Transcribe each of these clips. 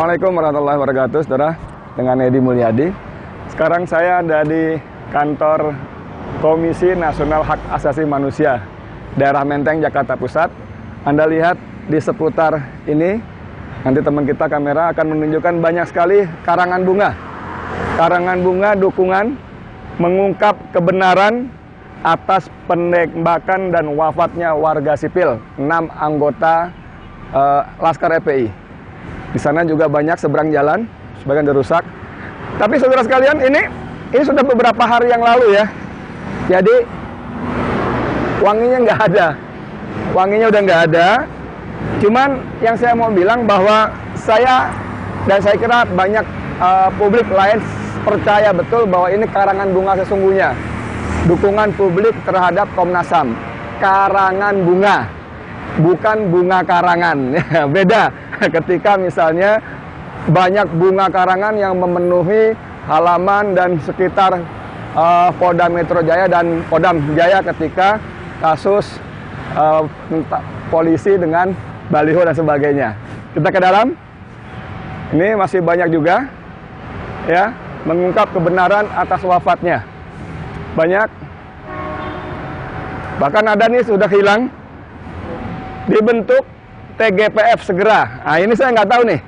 Assalamualaikum warahmatullahi wabarakatuh, saudara. Dengan Edi Mulyadi. Sekarang saya ada di kantor Komisi Nasional Hak Asasi Manusia, daerah Menteng, Jakarta Pusat. Anda lihat di seputar ini, nanti teman kita kamera akan menunjukkan banyak sekali karangan bunga. Karangan bunga dukungan mengungkap kebenaran atas penembakan dan wafatnya warga sipil, 6 anggota Laskar FPI. Di sana juga banyak seberang jalan, sebagian dirusak. Tapi saudara sekalian, ini sudah beberapa hari yang lalu ya. Jadi wanginya nggak ada, wanginya udah nggak ada. Cuman yang saya mau bilang bahwa saya kira banyak publik lain percaya betul bahwa ini karangan bunga sesungguhnya. Dukungan publik terhadap Komnas HAM. Karangan bunga, bukan bunga karangan. Beda ketika misalnya banyak bunga karangan yang memenuhi halaman dan sekitar Polda Metro Jaya dan Kodam Jaya ketika kasus polisi dengan baliho dan sebagainya. Kita ke dalam. Ini masih banyak juga ya, mengungkap kebenaran atas wafatnya. Banyak. Bahkan ada nih sudah hilang. Dibentuk TGPF segera. Nah, ini saya nggak tahu nih.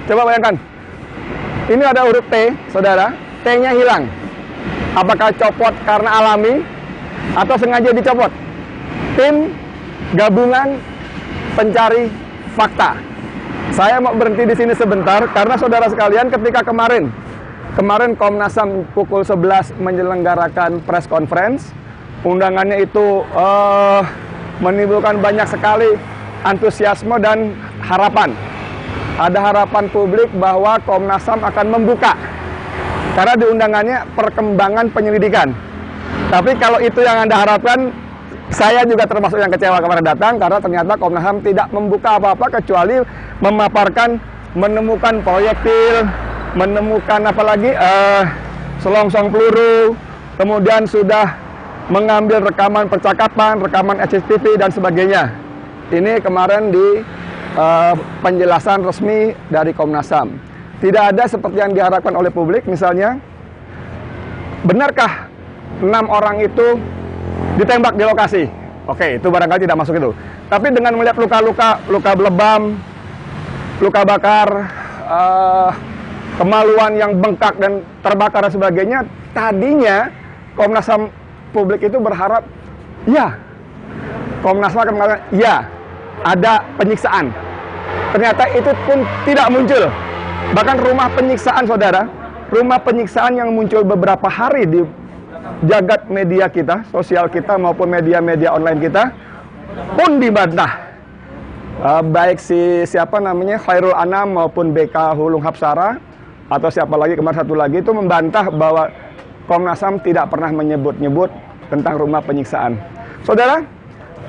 Coba bayangkan. Ini ada huruf T, saudara. T-nya hilang. Apakah copot karena alami atau sengaja dicopot? Tim gabungan pencari fakta. Saya mau berhenti di sini sebentar karena saudara sekalian, ketika kemarin Komnas HAM pukul 11 menyelenggarakan press conference, undangannya itu menimbulkan banyak sekali antusiasme dan harapan. Ada harapan publik bahwa Komnas HAM akan membuka, karena di undangannya perkembangan penyelidikan. Tapi kalau itu yang Anda harapkan, saya juga termasuk yang kecewa kemarin datang, karena ternyata Komnas HAM tidak membuka apa-apa kecuali memaparkan menemukan proyektil, menemukan apalagi selongsong peluru, kemudian sudah mengambil rekaman percakapan, rekaman CCTV dan sebagainya. Ini kemarin di penjelasan resmi dari Komnas HAM. Tidak ada seperti yang diharapkan oleh publik, misalnya, benarkah 6 orang itu ditembak di lokasi? Oke, itu barangkali tidak masuk itu. Tapi dengan melihat luka-luka, luka belebam, luka bakar, kemaluan yang bengkak dan terbakar dan sebagainya, tadinya Komnas HAM publik itu berharap, ya, Komnas HAM akan mengatakan, ya, ada penyiksaan. Ternyata itu pun tidak muncul. Bahkan rumah penyiksaan, saudara, rumah penyiksaan yang muncul beberapa hari di jagat media kita, sosial kita maupun media-media online kita, pun dibantah. Baik siapa namanya, Khairul Anam maupun BK Hulung Hapsara, atau siapa lagi, kemarin satu lagi, itu membantah bahwa Komnas HAM tidak pernah menyebut-nyebut tentang rumah penyiksaan. Saudara,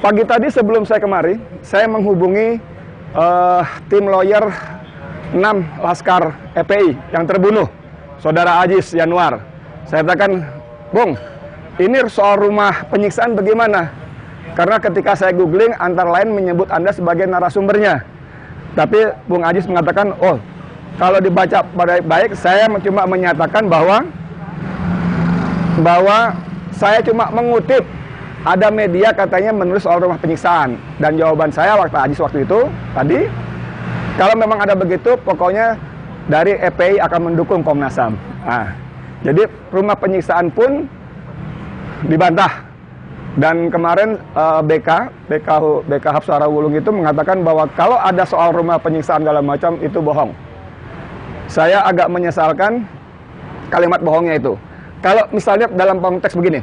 pagi tadi sebelum saya kemari, saya menghubungi tim lawyer 6 Laskar FPI yang terbunuh, Saudara Ajis Yanuar. Saya katakan, Bung, ini soal rumah penyiksaan bagaimana? Karena ketika saya googling, antara lain menyebut Anda sebagai narasumbernya. Tapi Bung Ajis mengatakan, oh, kalau dibaca baik-baik, saya cuma menyatakan bahwa saya cuma mengutip ada media katanya menulis soal rumah penyiksaan. Dan jawaban saya waktu itu tadi, kalau memang ada begitu, pokoknya dari FPI akan mendukung Komnas HAM. Nah, jadi rumah penyiksaan pun dibantah. Dan kemarin BK Hapsara Wulung itu mengatakan bahwa kalau ada soal rumah penyiksaan segala macam itu bohong. Saya agak menyesalkan kalimat bohongnya itu. Kalau misalnya dalam konteks begini,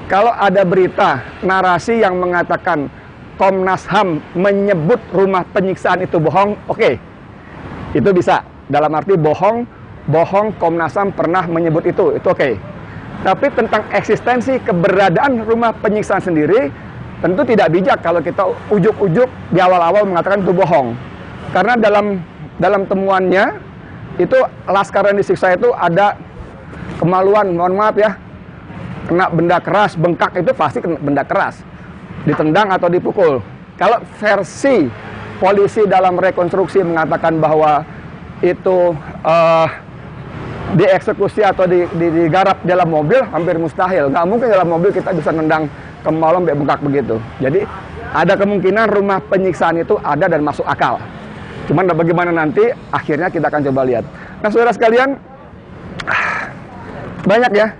kalau ada berita narasi yang mengatakan Komnas HAM menyebut rumah penyiksaan itu bohong, oke, itu bisa. Dalam arti bohong Komnas HAM pernah menyebut itu oke. Tapi tentang eksistensi keberadaan rumah penyiksaan sendiri, tentu tidak bijak kalau kita ujuk-ujuk di awal-awal mengatakan itu bohong. Karena dalam temuannya, itu Laskar yang disiksa itu ada kemaluan, mohon maaf ya, kena benda keras, bengkak itu pasti kena benda keras, ditendang atau dipukul. Kalau versi polisi dalam rekonstruksi mengatakan bahwa itu dieksekusi atau digarap dalam mobil, hampir mustahil. Nggak mungkin dalam mobil kita bisa nendang ke malam bengkak begitu. Jadi ada kemungkinan rumah penyiksaan itu ada dan masuk akal. Cuman bagaimana nanti, akhirnya kita akan coba lihat. Nah, saudara sekalian, banyak ya.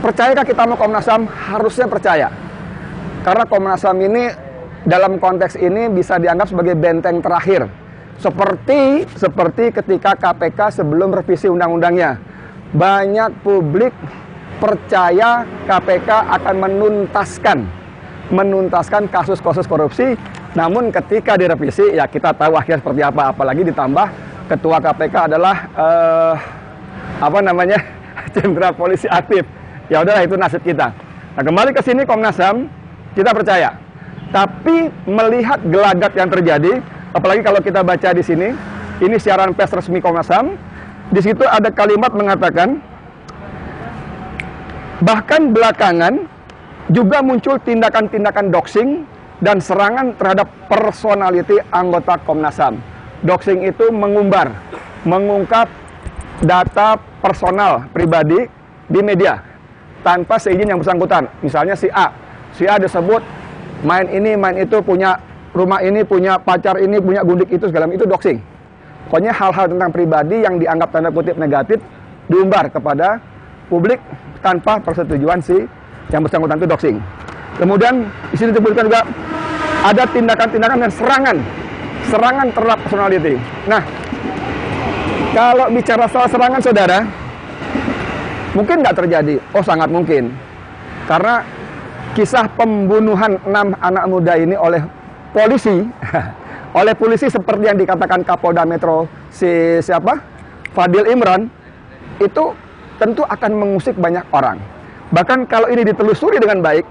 Percayakah kita mau Komnas HAM? Harusnya percaya. Karena Komnas HAM ini dalam konteks ini bisa dianggap sebagai benteng terakhir. Seperti ketika KPK sebelum revisi undang-undangnya. Banyak publik percaya KPK akan menuntaskan kasus-kasus korupsi. Namun ketika direvisi, ya kita tahu akhirnya seperti apa. Apalagi ditambah ketua KPK adalah jenderal polisi aktif. Ya udahlah, itu nasib kita. Nah, kembali ke sini Komnas HAM, kita percaya. Tapi melihat gelagat yang terjadi, apalagi kalau kita baca di sini, ini siaran pers resmi Komnas HAM. Di situ ada kalimat mengatakan, bahkan belakangan juga muncul tindakan-tindakan doxing dan serangan terhadap personality anggota Komnas HAM. Doxing itu mengungkap data personal pribadi di media tanpa seizin yang bersangkutan. Misalnya si A disebut main ini, main itu, punya rumah ini, punya pacar ini, punya gundik itu, segala macam, itu doxing. Pokoknya hal-hal tentang pribadi yang dianggap tanda kutip negatif diumbar kepada publik tanpa persetujuan si yang bersangkutan, itu doxing. Kemudian di sini disebutkan juga ada tindakan-tindakan dan serangan terhadap personality. Nah, kalau bicara soal serangan, saudara, mungkin nggak terjadi. Oh, sangat mungkin. Karena kisah pembunuhan 6 anak muda ini oleh polisi seperti yang dikatakan Kapolda Metro Fadil Imran, itu tentu akan mengusik banyak orang. Bahkan kalau ini ditelusuri dengan baik,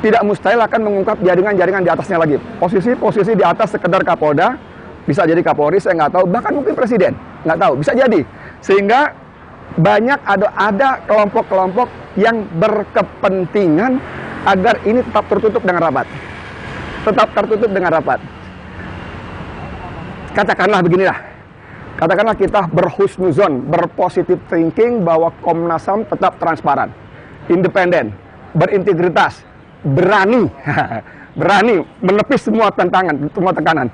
tidak mustahil akan mengungkap jaringan-jaringan di atasnya lagi. Posisi di atas sekedar Kapolda, bisa jadi Kapolri, saya nggak tahu, bahkan mungkin Presiden, nggak tahu, bisa jadi. Sehingga banyak ada kelompok-kelompok yang berkepentingan agar ini tetap tertutup dengan rapat. Katakanlah beginilah. Katakanlah kita berhusnuzon, berpositif thinking bahwa Komnas HAM tetap transparan, independen, berintegritas, berani menepis semua tekanan.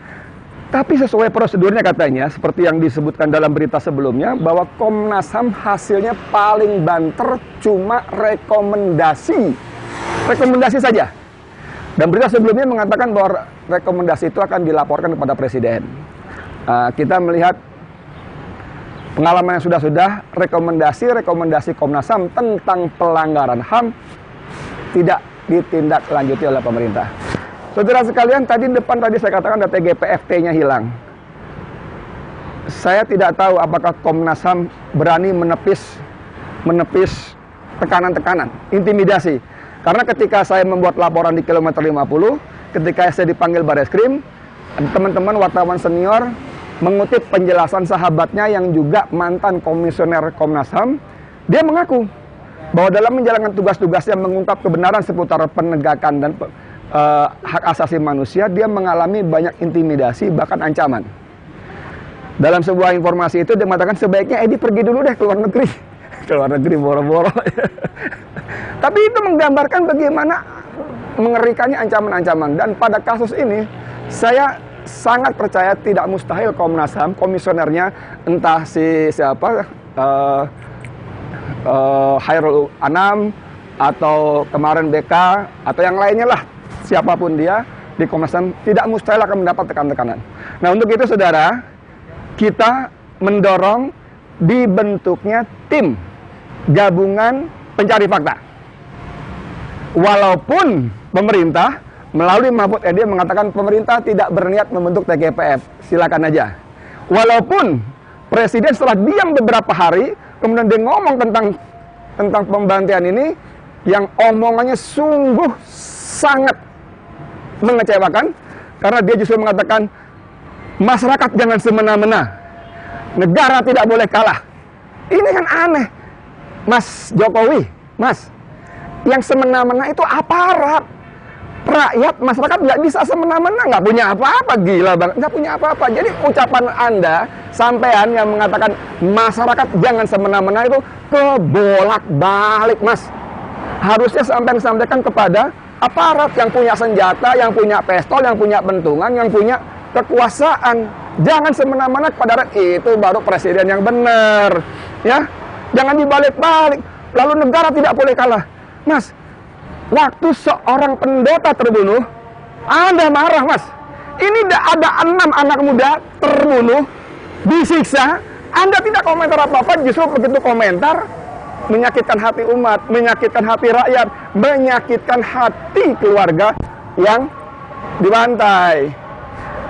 Tapi sesuai prosedurnya katanya, seperti yang disebutkan dalam berita sebelumnya, bahwa Komnas HAM hasilnya paling banter cuma rekomendasi saja. Dan berita sebelumnya mengatakan bahwa rekomendasi itu akan dilaporkan kepada Presiden. Kita melihat pengalaman yang sudah rekomendasi Komnas HAM tentang pelanggaran HAM tidak ditindaklanjuti oleh pemerintah. Saudara sekalian, tadi saya katakan ada TGPFT-nya hilang. Saya tidak tahu apakah Komnas HAM berani menepis tekanan-tekanan, intimidasi. Karena ketika saya membuat laporan di kilometer 50, ketika saya dipanggil Bareskrim, teman-teman wartawan senior mengutip penjelasan sahabatnya yang juga mantan komisioner Komnas HAM, dia mengaku bahwa dalam menjalankan tugas-tugasnya mengungkap kebenaran seputar penegakan dan hak asasi manusia, dia mengalami banyak intimidasi, bahkan ancaman. Dalam sebuah informasi itu dia mengatakan sebaiknya Edi pergi dulu deh ke luar negeri boro-boro. Tapi itu menggambarkan bagaimana mengerikannya ancaman-ancaman. Dan pada kasus ini saya sangat percaya tidak mustahil Komnas HAM, komisionernya entah Hairul Anam atau kemarin BK atau yang lainnya lah, siapapun dia di Komnas HAM tidak mustahil akan mendapat tekanan-tekanan. Nah, untuk itu saudara, kita mendorong dibentuknya tim gabungan pencari fakta. Walaupun pemerintah melalui Mahfud MD mengatakan pemerintah tidak berniat membentuk TGPF, silakan aja. Walaupun Presiden setelah diam beberapa hari, kemudian dia ngomong tentang pembantian ini, yang omongannya sungguh sangat mengecewakan, karena dia justru mengatakan masyarakat jangan semena-mena, negara tidak boleh kalah. Ini kan aneh, Mas Jokowi, Mas. Yang semena-mena itu aparat. rakyat, masyarakat nggak bisa semena-mena, nggak punya apa-apa, gila banget, nggak punya apa-apa. Jadi ucapan Anda, sampean yang mengatakan masyarakat jangan semena-mena itu kebolak-balik, Mas. Harusnya sampean sampaikan kepada aparat yang punya senjata, yang punya pistol, yang punya bentungan, yang punya kekuasaan. Jangan semena-mena kepada rakyat, itu baru presiden yang benar, ya. Jangan dibalik-balik. Lalu negara tidak boleh kalah, Mas. Waktu seorang pendeta terbunuh, Anda marah, Mas. Ini ada 6 anak muda terbunuh, disiksa. Anda tidak komentar apa-apa, justru begitu komentar, menyakitkan hati umat, menyakitkan hati rakyat, menyakitkan hati keluarga yang dibantai.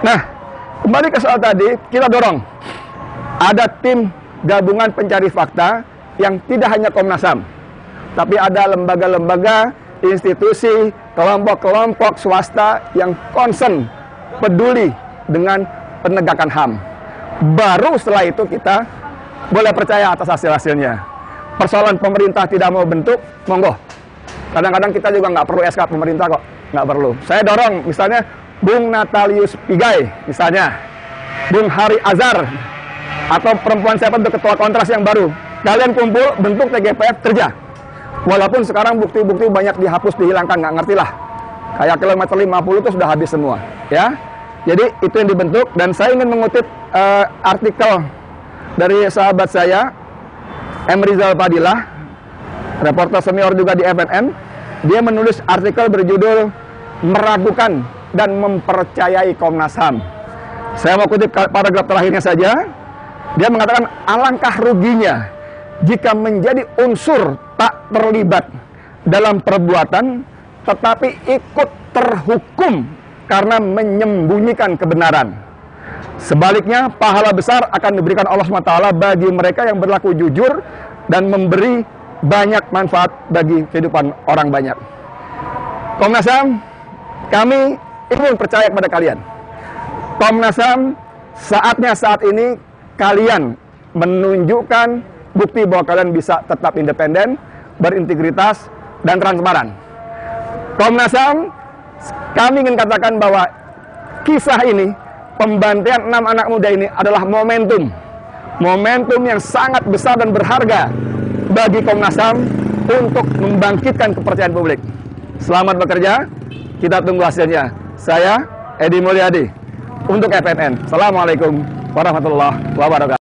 Nah, kembali ke soal tadi, kita dorong. Ada tim gabungan pencari fakta yang tidak hanya Komnas HAM, tapi ada lembaga-lembaga, institusi, kelompok-kelompok swasta yang concern, peduli dengan penegakan HAM. Baru setelah itu kita boleh percaya atas hasil-hasilnya. Persoalan pemerintah tidak mau bentuk, monggo. Kadang-kadang kita juga nggak perlu SK pemerintah kok, nggak perlu. Saya dorong, misalnya Bung Natalius Pigai, misalnya Bung Hari Azhar, atau perempuan siapa untuk ketua kontras yang baru. Kalian kumpul, bentuk TGPF, kerja. Walaupun sekarang bukti-bukti banyak dihapus, dihilangkan, nggak ngerti lah. Kayak kilometer 50 itu sudah habis semua, ya. Jadi itu yang dibentuk, dan saya ingin mengutip artikel dari sahabat saya, M. Rizal Fadilah, reporter senior juga di FNN. Dia menulis artikel berjudul "Meragukan dan Mempercayai Komnas HAM". Saya mau kutip paragraf terakhirnya saja. Dia mengatakan, alangkah ruginya jika menjadi unsur tak terlibat dalam perbuatan, tetapi ikut terhukum karena menyembunyikan kebenaran. Sebaliknya, pahala besar akan diberikan Allah SWT bagi mereka yang berlaku jujur dan memberi banyak manfaat bagi kehidupan orang banyak. Komnas HAM, kami ingin percaya kepada kalian. Komnas HAM, saatnya saat ini kalian menunjukkan bukti bahwa kalian bisa tetap independen, berintegritas, dan transparan. Komnas HAM, kami ingin katakan bahwa kisah ini, pembantaian 6 anak muda ini adalah momentum. Momentum yang sangat besar dan berharga bagi Komnas HAM untuk membangkitkan kepercayaan publik. Selamat bekerja, kita tunggu hasilnya. Saya, Edi Mulyadi, untuk FNN. Assalamualaikum warahmatullahi wabarakatuh.